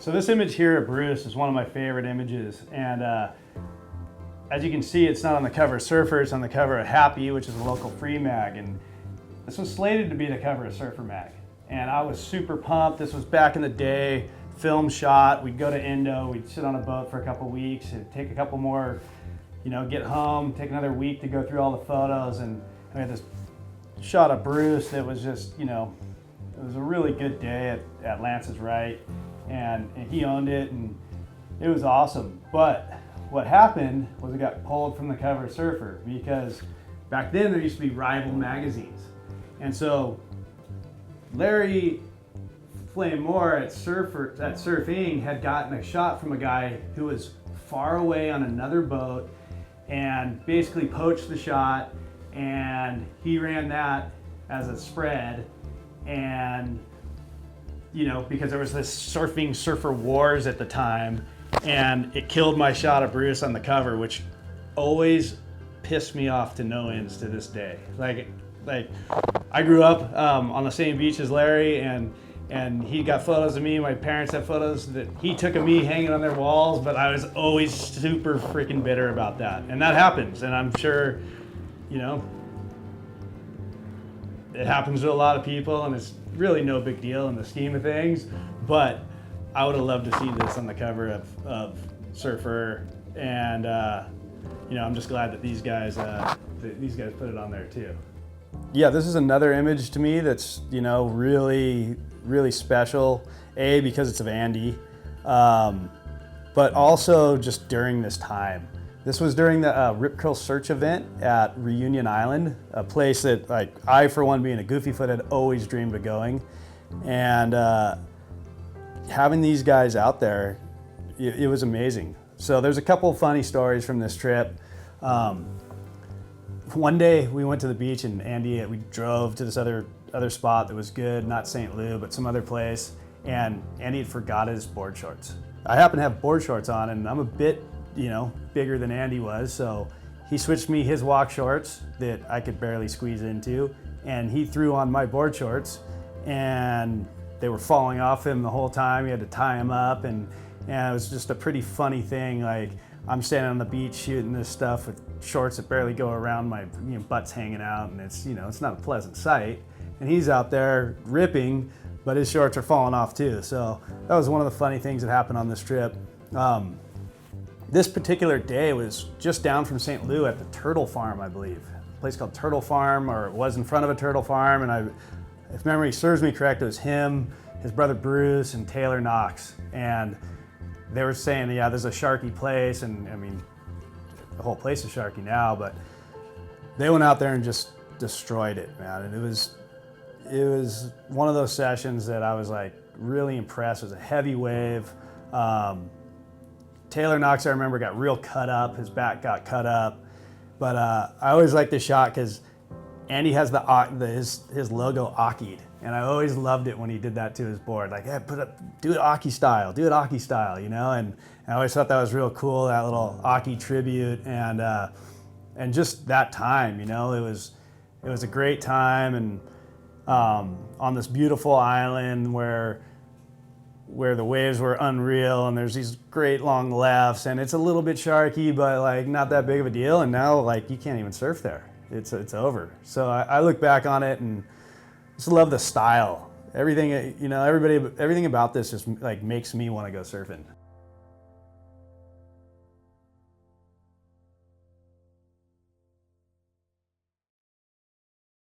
So this image here of Bruce is one of my favorite images, and as you can see, it's not on the cover of Surfer, it's on the cover of Happy, which is a local free mag, and this was slated to be the cover of Surfer mag. And I was super pumped. This was back in the day, film shot. We'd go to Indo, we'd sit on a boat for a couple weeks, it'd take a couple more, get home, take another week to go through all the photos, and we had this shot of Bruce that was just, it was a really good day at Lance's right, and he owned it, and it was awesome. But what happened was it got pulled from the cover of Surfer, because back then there used to be rival magazines. And so Larry Flame Moore at Surfing had gotten a shot from a guy who was far away on another boat and basically poached the shot, and he ran that as a spread. And because there was this surfer wars at the time, and it killed my shot of Bruce on the cover, which always pissed me off to no ends to this day. Like I grew up on the same beach as Larry, and he got photos of me. My parents have photos that he took of me hanging on their walls, but I was always super freaking bitter about that. And that happens, and I'm sure, it happens to a lot of people, and it's really no big deal in the scheme of things. But I would have loved to see this on the cover of Surfer, and I'm just glad that these guys put it on there too. Yeah, this is another image to me that's really, really special. A, because it's of Andy, but also just during this time. This was during the Rip Curl Search event at Reunion Island, a place that I, for one, being a goofyfoot, had always dreamed of going. And having these guys out there, it was amazing. So there's a couple of funny stories from this trip. One day we went to the beach, and we drove to this other spot that was good, not St. Lou, but some other place, and Andy had forgot his board shorts. I happen to have board shorts on, and I'm a bit bigger than Andy was, so he switched me his walk shorts that I could barely squeeze into, and he threw on my board shorts, and they were falling off him the whole time. He had to tie them up, and it was just a pretty funny thing. Like, I'm standing on the beach shooting this stuff with shorts that barely go around my butt's hanging out, and it's it's not a pleasant sight. And he's out there ripping, but his shorts are falling off too. So that was one of the funny things that happened on this trip. This particular day was just down from St. Lou at the Turtle Farm, I believe. A place called Turtle Farm, or it was in front of a turtle farm. And if memory serves me correct, it was him, his brother Bruce, and Taylor Knox. And they were saying, yeah, there's a sharky place. And I mean, the whole place is sharky now, but they went out there and just destroyed it, man. And it was one of those sessions that I was really impressed. It was a heavy wave. Taylor Knox, I remember, got real cut up. His back got cut up. But I always liked this shot because Andy has his logo Aki'd. And I always loved it when he did that to his board. Like, hey, do it Aki style, And I always thought that was real cool, that little Aki tribute. And just that time, it was a great time. And on this beautiful island where the waves were unreal, and there's these great long lefts, and it's a little bit sharky, but not that big of a deal. And now you can't even surf there. It's over. So I look back on it and just love the style. Everything, everything about this just makes me want to go surfing.